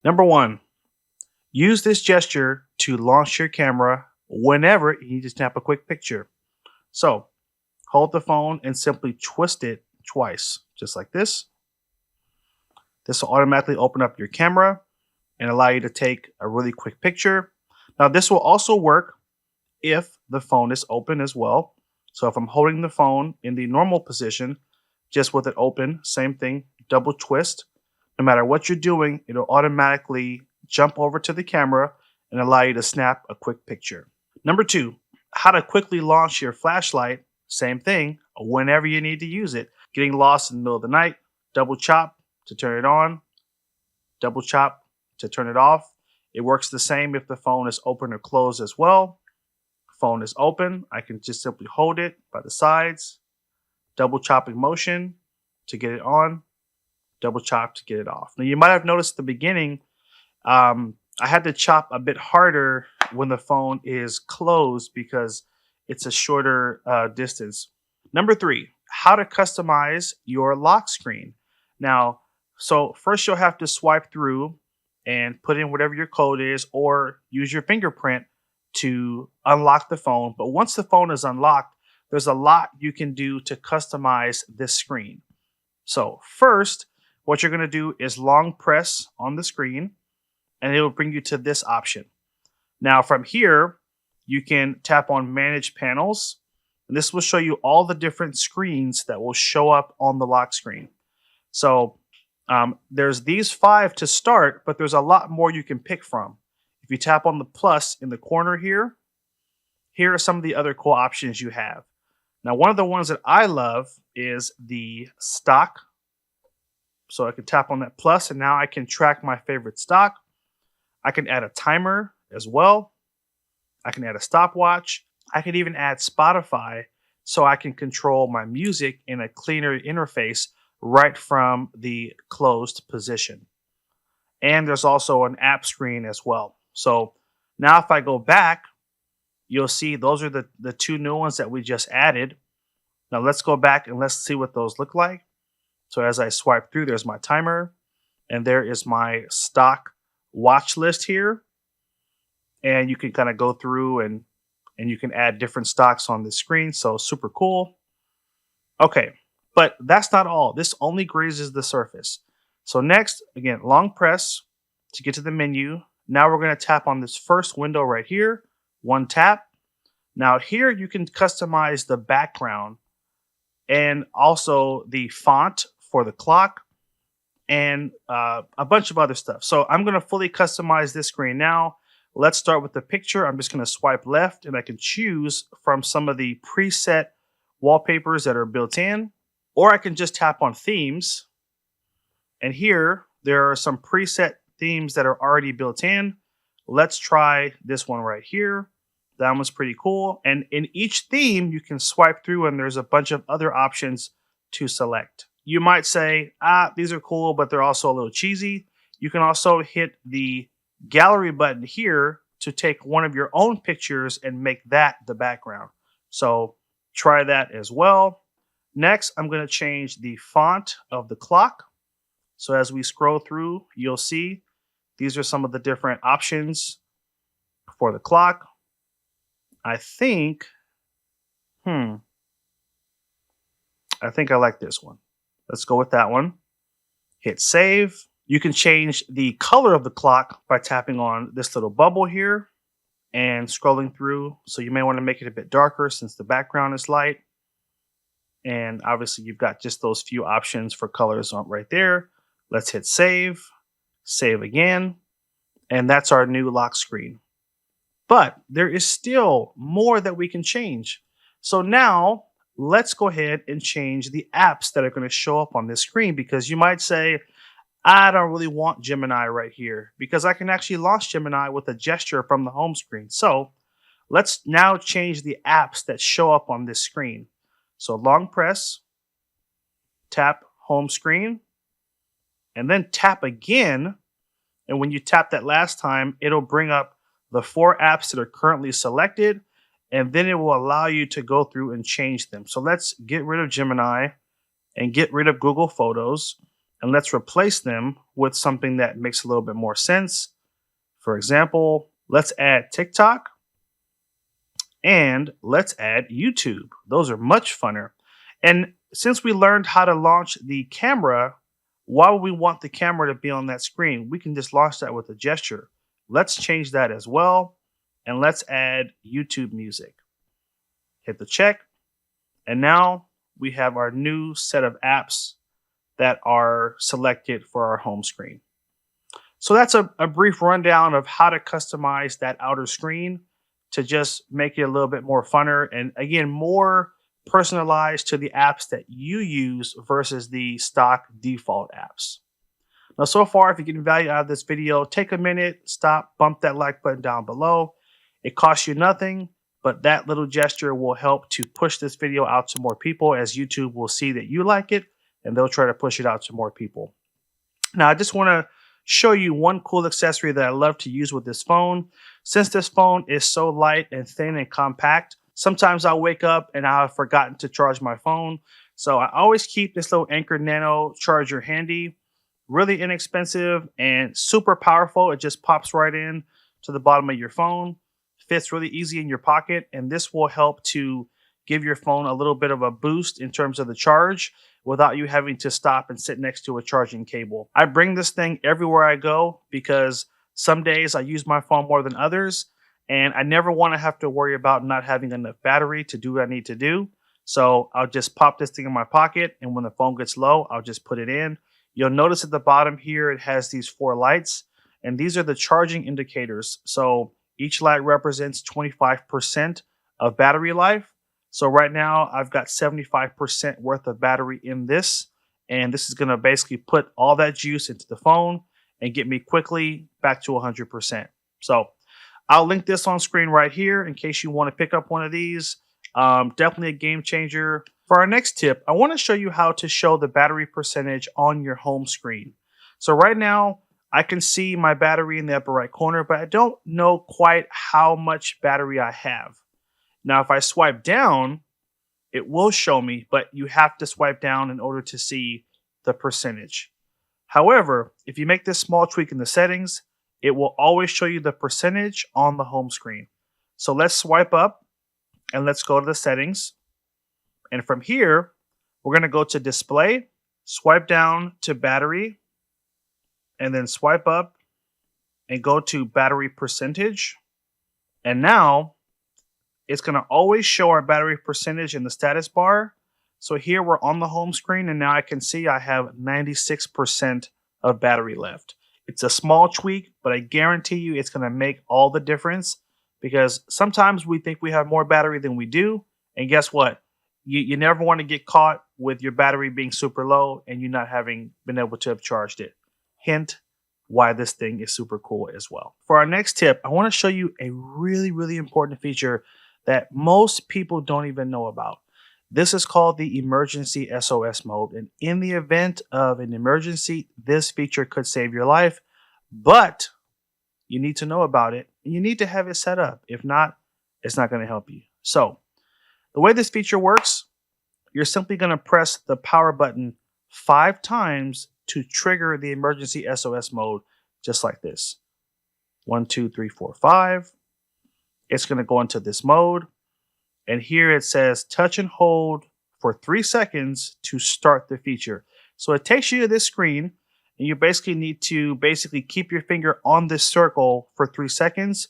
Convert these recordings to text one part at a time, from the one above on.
Number one, use this gesture to launch your camera whenever you need to snap a quick picture. So hold the phone and simply twist it twice, just like this. This will automatically open up your camera and allow you to take a really quick picture. Now, this will also work if the phone is open as well. So if I'm holding the phone in the normal position, just with it open, same thing, double twist. No matter what you're doing, it'll automatically jump over to the camera and allow you to snap a quick picture. Number two, how to quickly launch your flashlight. Same thing, whenever you need to use it. Getting lost in the middle of the night, double chop to turn it on, double chop to turn it off. It works the same if the phone is open or closed as well. Phone is open, I can just simply hold it by the sides, double chopping motion to get it on, double chop to get it off. Now you might have noticed at the beginning, I had to chop a bit harder when the phone is closed because it's a shorter distance. Number three, how to customize your lock screen. Now, so first you'll have to swipe through and put in whatever your code is or use your fingerprint to unlock the phone. But once the phone is unlocked, there's a lot you can do to customize this screen. So first, what you're going to do is long press on the screen and it will bring you to this option. Now from here, you can tap on manage panels and this will show you all the different screens that will show up on the lock screen. So there's these 5 to start, but there's a lot more you can pick from. If you tap on the plus in the corner here, here are some of the other cool options you have. Now, one of the ones that I love is the stock. So I can tap on that plus and now I can track my favorite stock. I can add a timer as well. I can add a stopwatch. I can even add Spotify so I can control my music in a cleaner interface right from the closed position. And there's also an app screen as well. So now if I go back, you'll see those are the 2 new ones that we just added. Now let's go back and let's see what those look like. So as I swipe through, there's my timer and there is my stock watch list here. And you can kind of go through and you can add different stocks on the screen. So super cool. Okay, but that's not all. This only grazes the surface. So next, again, long press to get to the menu. Now we're going to tap on this first window right here. One tap. Now here you can customize the background and also the font for the clock and a bunch of other stuff. So I'm going to fully customize this screen now. Let's start with the picture. I'm just going to swipe left and I can choose from some of the preset wallpapers that are built in, or I can just tap on themes. And here there are some preset themes that are already built in. Let's try this one right here. That one's pretty cool. And in each theme, you can swipe through and there's a bunch of other options to select. You might say, these are cool, but they're also a little cheesy. You can also hit the gallery button here to take one of your own pictures and make that the background. So try that as well. Next, I'm going to change the font of the clock. So as we scroll through, you'll see these are some of the different options for the clock. I think I like this one. Let's go with that one. Hit save. You can change the color of the clock by tapping on this little bubble here and scrolling through. So you may want to make it a bit darker since the background is light. And obviously you've got just those few options for colors on right there. Let's hit save, save again. And that's our new lock screen. But there is still more that we can change. So now let's go ahead and change the apps that are going to show up on this screen, because you might say, I don't really want Gemini right here because I can actually launch Gemini with a gesture from the home screen. So let's now change the apps that show up on this screen. So long press, tap home screen, and then tap again. And when you tap that last time, it'll bring up the 4 apps that are currently selected, and then it will allow you to go through and change them. So let's get rid of Gemini and get rid of Google Photos. and let's replace them with something that makes a little bit more sense. For example, let's add TikTok and let's add YouTube. Those are much funner. And since we learned how to launch the camera, why would we want the camera to be on that screen? We can just launch that with a gesture. Let's change that as well. And let's add YouTube music. Hit the check. And now we have our new set of apps that are selected for our home screen. So that's a brief rundown of how to customize that outer screen to just make it a little bit more funner and, again, more personalized to the apps that you use versus the stock default apps. Now, so far, if you're getting value out of this video, take a minute, stop, bump that like button down below. It costs you nothing, but that little gesture will help to push this video out to more people, as YouTube will see that you like it and they'll try to push it out to more people. Now, I just want to show you one cool accessory that I love to use with this phone. Since this phone is so light and thin and compact, sometimes I'll wake up and I'll have forgotten to charge my phone. So I always keep this little Anker Nano charger handy. Really inexpensive and super powerful. It just pops right in to the bottom of your phone. Fits really easy in your pocket, and this will help to give your phone a little bit of a boost in terms of the charge without you having to stop and sit next to a charging cable. I bring this thing everywhere I go because some days I use my phone more than others, and I never want to have to worry about not having enough battery to do what I need to do. So I'll just pop this thing in my pocket, and when the phone gets low, I'll just put it in. You'll notice at the bottom here, it has these 4 lights, and these are the charging indicators. So each light represents 25% of battery life. So right now I've got 75% worth of battery in this, and this is going to basically put all that juice into the phone and get me quickly back to 100%. So I'll link this on screen right here in case you want to pick up one of these. Definitely a game changer. For our next tip, I want to show you how to show the battery percentage on your home screen. So right now, I can see my battery in the upper right corner, but I don't know quite how much battery I have. Now, if I swipe down, it will show me, but you have to swipe down in order to see the percentage. However, if you make this small tweak in the settings, it will always show you the percentage on the home screen. So let's swipe up and let's go to the settings. And from here, we're going to go to display, swipe down to battery, and then swipe up and go to battery percentage. And now it's going to always show our battery percentage in the status bar. So here we're on the home screen, and now I can see I have 96% of battery left. It's a small tweak, but I guarantee you it's going to make all the difference, because sometimes we think we have more battery than we do. And guess what? You never want to get caught with your battery being super low and you not having been able to have charged it. Hint why this thing is super cool as well. For our next tip, I want to show you a really, really important feature that most people don't even know about. This is called the emergency SOS mode. And in the event of an emergency, this feature could save your life, but you need to know about it and you need to have it set up. If not, it's not going to help you. So the way this feature works, you're simply going to press the power button 5 times to trigger the emergency SOS mode, just like this. 1, 2, 3, 4, 5. It's going to go into this mode. And here it says touch and hold for 3 seconds to start the feature. So it takes you to this screen, and you basically need to keep your finger on this circle for 3 seconds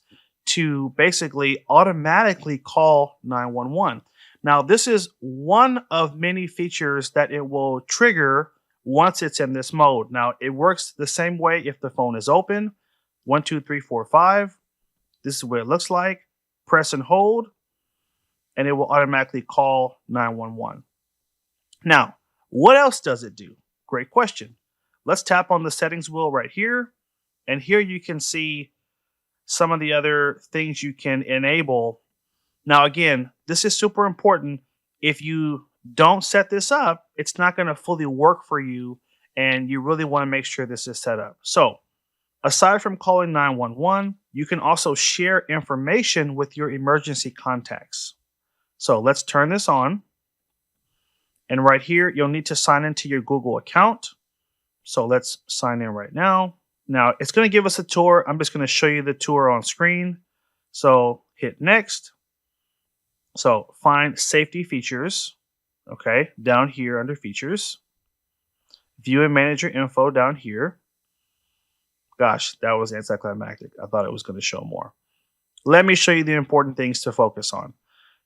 to basically automatically call 911. Now, this is one of many features that it will trigger once it's in this mode. Now, it works the same way if the phone is open. 1, 2, 3, 4, 5. This is what it looks like. Press and hold, and it will automatically call 911. Now, what else does it do? Great question. Let's tap on the settings wheel right here, and here you can see some of the other things you can enable. Now, again, this is super important. If you don't set this up, it's not going to fully work for you, and you really want to make sure this is set up. So, aside from calling 911, you can also share information with your emergency contacts. So let's turn this on. And right here, you'll need to sign into your Google account. So let's sign in right now. Now it's going to give us a tour. I'm just going to show you the tour on screen. So hit next. So find safety features. Okay, down here under features. View and manage your info down here. Gosh, that was anticlimactic. I thought it was going to show more. Let me show you the important things to focus on.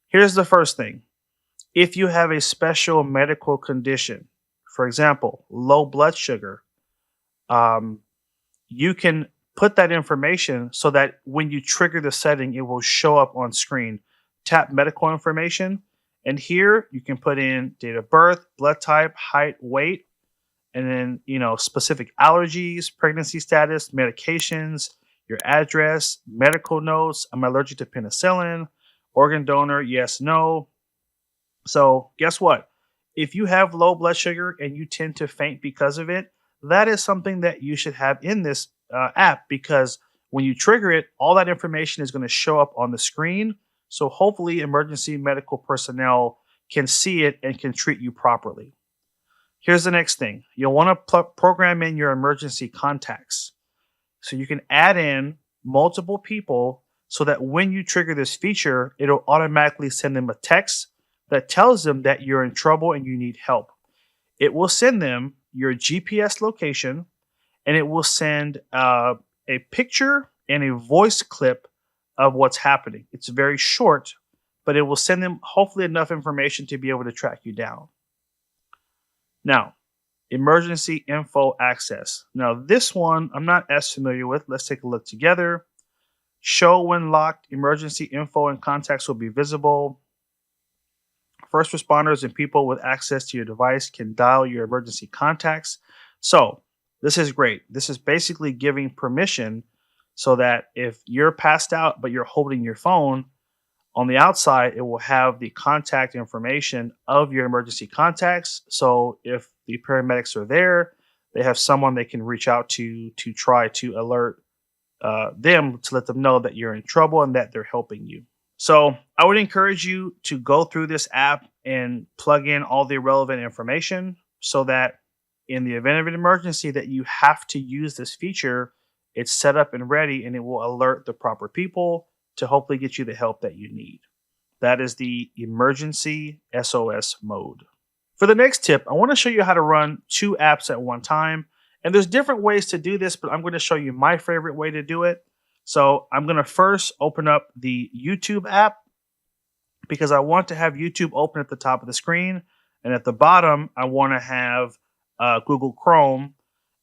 Here's the first thing. If you have a special medical condition, for example, low blood sugar, you can put that information so that when you trigger the setting, it will show up on screen. Tap medical information, and here you can put in date of birth, blood type, height, weight, and then specific allergies, pregnancy status, medications, your address, medical notes. I'm allergic to penicillin, organ donor, yes, no. So guess what? If you have low blood sugar and you tend to faint because of it, that is something that you should have in this app, because when you trigger it, all that information is going to show up on the screen. So hopefully emergency medical personnel can see it and can treat you properly. Here's the next thing. You'll want to program in your emergency contacts. So you can add in multiple people so that when you trigger this feature, it'll automatically send them a text that tells them that you're in trouble and you need help. It will send them your GPS location, and it will send a picture and a voice clip of what's happening. It's very short, but it will send them hopefully enough information to be able to track you down. Now, emergency info access. Now, this one I'm not as familiar with. Let's take a look together. Show when locked, emergency info and contacts will be visible. First responders and people with access to your device can dial your emergency contacts. So this is great. This is basically giving permission so that if you're passed out but you're holding your phone, on the outside, it will have the contact information of your emergency contacts. So if the paramedics are there, they have someone they can reach out to try to alert them to let them know that you're in trouble and that they're helping you. So I would encourage you to go through this app and plug in all the relevant information so that in the event of an emergency that you have to use this feature, it's set up and ready, and it will alert the proper people to hopefully get you the help that you need. That is the emergency SOS mode. For the next tip, I want to show you how to run 2 apps at one time. And there's different ways to do this, but I'm going to show you my favorite way to do it. So I'm going to first open up the YouTube app because I want to have YouTube open at the top of the screen. And at the bottom, I want to have Google Chrome,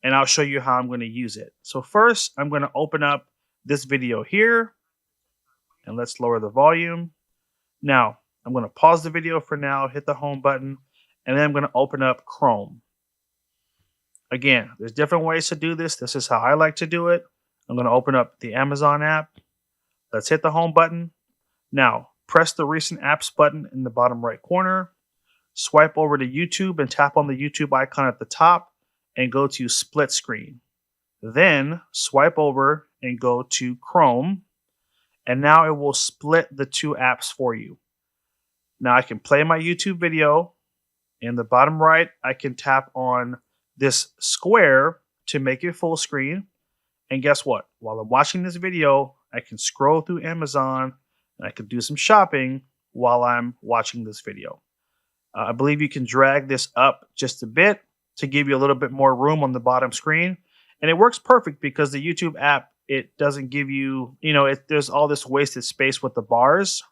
and I'll show you how I'm going to use it. So first, I'm going to open up this video here, and let's lower the volume. Now, I'm going to pause the video for now, hit the home button, and then I'm going to open up Chrome. Again, there's different ways to do this. This is how I like to do it. I'm going to open up the Amazon app. Let's hit the home button. Now, press the recent apps button in the bottom right corner. Swipe over to YouTube and tap on the YouTube icon at the top and go to split screen. Then swipe over and go to Chrome. And now it will split the 2 apps for you. Now I can play my YouTube video. In the bottom right, I can tap on this square to make it full screen. And guess what? While I'm watching this video, I can scroll through Amazon and I can do some shopping while I'm watching this video. I believe you can drag this up just a bit to give you a little bit more room on the bottom screen. And it works perfect because the YouTube app, it doesn't give you, there's all this wasted space with the bars.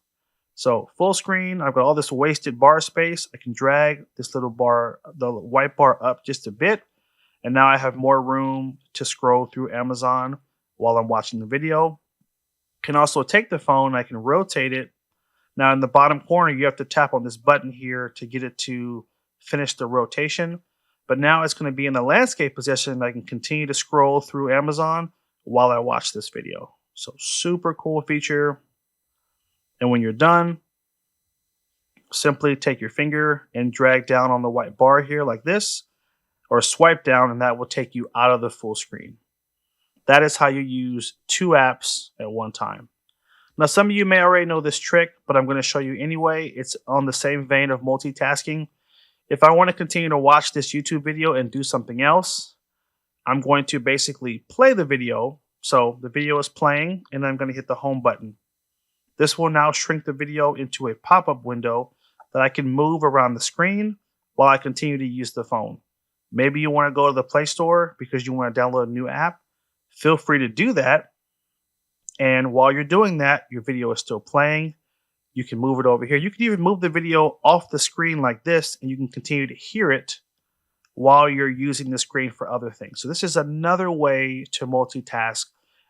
So full screen, I've got all this wasted bar space. I can drag this little bar, the white bar, up just a bit. And now I have more room to scroll through Amazon while I'm watching the video. Can also take the phone, I can rotate it. Now in the bottom corner, you have to tap on this button here to get it to finish the rotation. But now it's going to be in the landscape position. I can continue to scroll through Amazon while I watch this video. So super cool feature. And when you're done, simply take your finger and drag down on the white bar here like this, or swipe down, and that will take you out of the full screen. That is how you use 2 apps at one time. Now, some of you may already know this trick, but I'm going to show you anyway. It's on the same vein of multitasking. If I want to continue to watch this YouTube video and do something else, I'm going to basically play the video. So the video is playing, and I'm going to hit the home button. This will now shrink the video into a pop-up window that I can move around the screen while I continue to use the phone. Maybe you want to go to the Play Store because you want to download a new app. Feel free to do that. And while you're doing that, your video is still playing. You can move it over here. You can even move the video off the screen like this, and you can continue to hear it while you're using the screen for other things. So this is another way to multitask,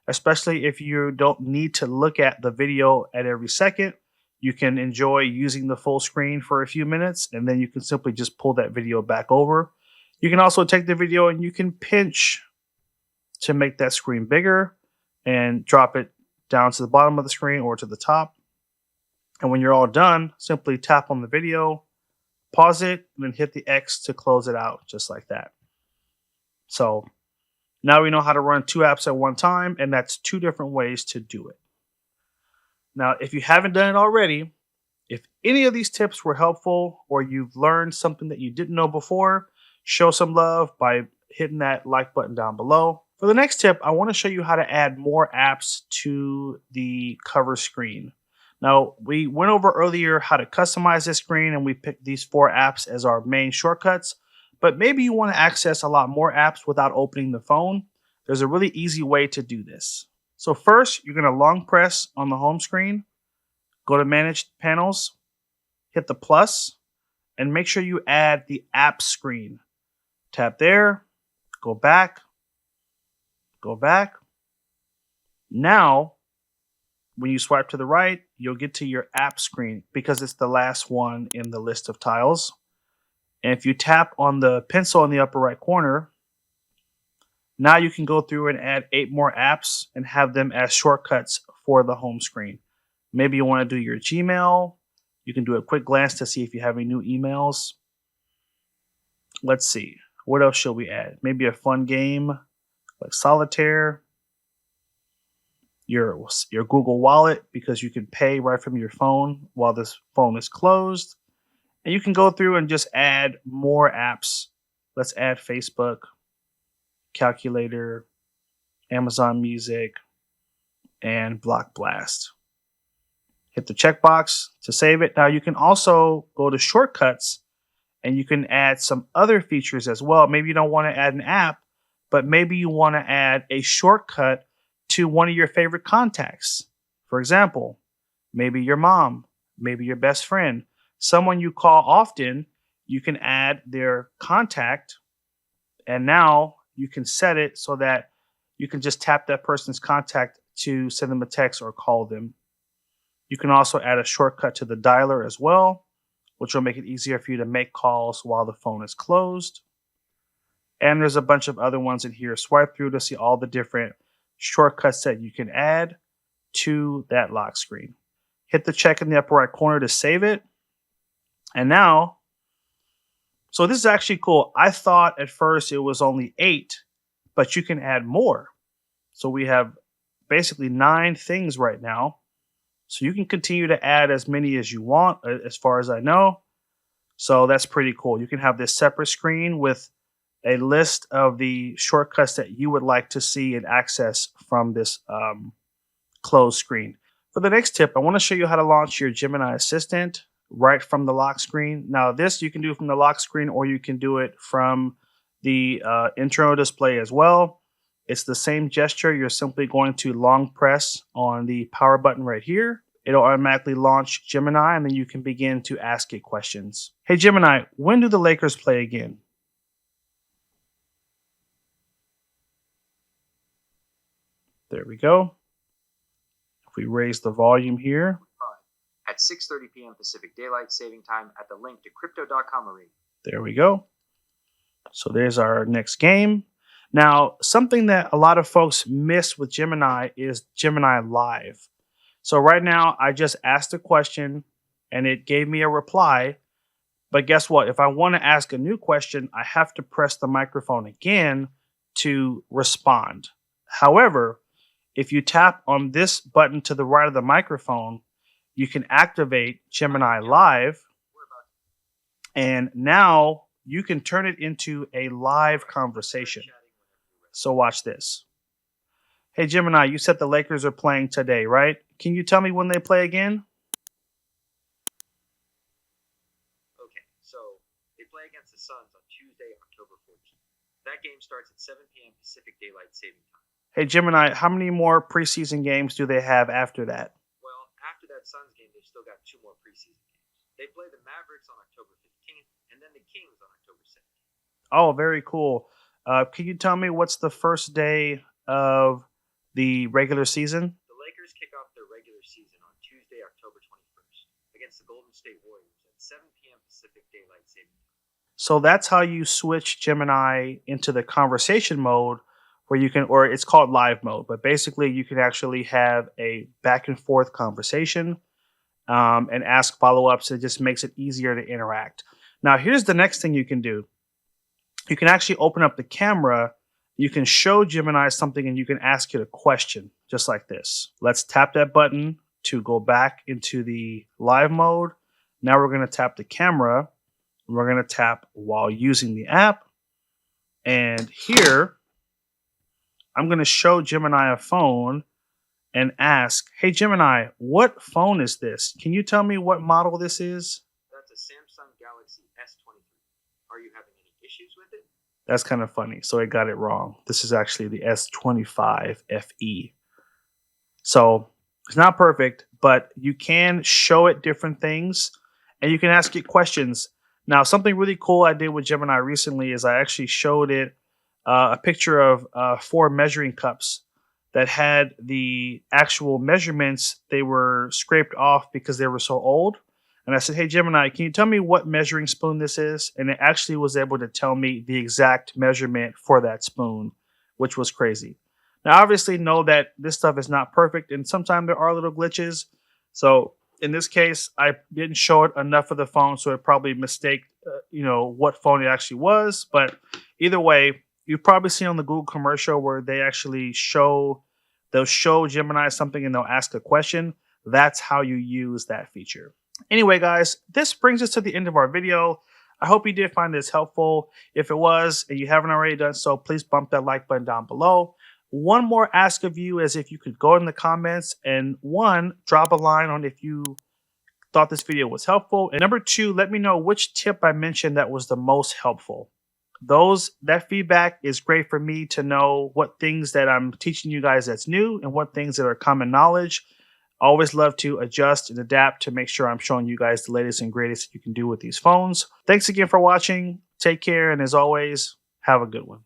especially if you don't need to look at the video at every second. You can enjoy using the full screen for a few minutes, and then you can simply just pull that video back over. You can also take the video and you can pinch to make that screen bigger and drop it down to the bottom of the screen or to the top. And when you're all done, simply tap on the video, pause it, and then hit the X to close it out, just like that. So now we know how to run 2 apps at one time, and that's 2 different ways to do it. Now, if you haven't done it already, if any of these tips were helpful or you've learned something that you didn't know before, show some love by hitting that like button down below. For the next tip, I want to show you how to add more apps to the cover screen. Now, we went over earlier how to customize this screen, and we picked these 4 apps as our main shortcuts. But maybe you want to access a lot more apps without opening the phone. There's a really easy way to do this. So first, you're going to long press on the home screen, go to Manage Panels, hit the plus, and make sure you add the Apps screen. Tap there, go back, go back. Now, when you swipe to the right, you'll get to your app screen because it's the last one in the list of tiles. And if you tap on the pencil in the upper right corner, now you can go through and add 8 more apps and have them as shortcuts for the home screen. Maybe you want to do your Gmail. You can do a quick glance to see if you have any new emails. Let's see. What else should we add? Maybe a fun game like solitaire. Your Google Wallet, because you can pay right from your phone while this phone is closed. And you can go through and just add more apps. Let's add Facebook, Calculator, Amazon Music, and Block Blast. Hit the checkbox to save it. Now you can also go to shortcuts and you can add some other features as well. Maybe you don't want to add an app, but maybe you want to add a shortcut to one of your favorite contacts. For example, maybe your mom, maybe your best friend, someone you call often. You can add their contact, and now you can set it so that you can just tap that person's contact to send them a text or call them. You can also add a shortcut to the dialer as well, which will make it easier for you to make calls while the phone is closed. And there's a bunch of other ones in here. Swipe through to see all the different shortcuts that you can add to that lock screen. Hit the check in the upper right corner to save it. And now, so this is actually cool. I thought at first it was only 8, but you can add more. So we have basically 9 things right now. So you can continue to add as many as you want, as far as I know. So that's pretty cool. You can have this separate screen with a list of the shortcuts that you would like to see and access from this closed screen. For the next tip, I want to show you how to launch your Gemini Assistant right from the lock screen. Now this you can do from the lock screen, or you can do it from the internal display as well. It's the same gesture. You're simply going to long press on the power button right here. It'll automatically launch Gemini, and then you can begin to ask it questions. Hey Gemini, when do the Lakers play again? There we go. If we raise the volume here. At 6:30 p.m. Pacific Daylight Saving Time at the link to crypto.com arena. There we go. So there's our next game. Now, something that a lot of folks miss with Gemini is Gemini Live. So right now, I just asked a question and it gave me a reply. But guess what? If I want to ask a new question, I have to press the microphone again to respond. However, if you tap on this button to the right of the microphone, you can activate Gemini Live. And now you can turn it into a live conversation. So watch this. Hey Gemini, you said the Lakers are playing today, right? Can you tell me when they play again? Okay, so they play against the Suns on Tuesday, October 14th. That game starts at 7 p.m. Pacific Daylight Saving Time. Hey Gemini, how many more preseason games do they have after that? Well, after that Suns game, they've still got 2 more preseason games. They play the Mavericks on October 15th and then the Kings on October 17th. Oh, very cool. Can you tell me what's the first day of the regular season? The Lakers kick off their regular season on Tuesday, October 21st against the Golden State Warriors at 7 p.m. Pacific Daylight Saving Time. So that's how you switch Gemini into the conversation mode where you can, or it's called live mode, but basically you can actually have a back and forth conversation and ask follow ups. It just makes it easier to interact. Now, here's the next thing you can do. You can actually open up the camera. You can show Gemini something and you can ask it a question just like this. Let's tap that button to go back into the live mode. Now we're going to tap the camera. We're going to tap while using the app. And here, I'm going to show Gemini a phone and ask, hey Gemini, what phone is this? Can you tell me what model this is? That's a Samsung Galaxy S23. Are you having any issues with it? That's kind of funny. So it got it wrong. This is actually the S25 FE. So it's not perfect, but you can show it different things and you can ask it questions. Now, something really cool I did with Gemini recently is I actually showed it a picture of 4 measuring cups that had the actual measurements. They were scraped off because they were so old. And I said, hey, Gemini, can you tell me what measuring spoon this is? And it actually was able to tell me the exact measurement for that spoon, which was crazy. Now, obviously, know that this stuff is not perfect, and sometimes there are little glitches. So in this case, I didn't show it enough of the phone, so it probably mistaked, what phone it actually was. But either way, you've probably seen on the Google commercial where they actually they'll show Gemini something and they'll ask a question. That's how you use that feature. Anyway, guys, this brings us to the end of our video. I hope you did find this helpful. If it was, and you haven't already done so, please bump that like button down below. One more ask of you is if you could go in the comments and drop a line on if you thought this video was helpful. And number 2, let me know which tip I mentioned that was the most helpful. That feedback is great for me to know what things that I'm teaching you guys that's new and what things that are common knowledge. I always love to adjust and adapt to make sure I'm showing you guys the latest and greatest you can do with these phones. Thanks again for watching. Take care. And as always, have a good one.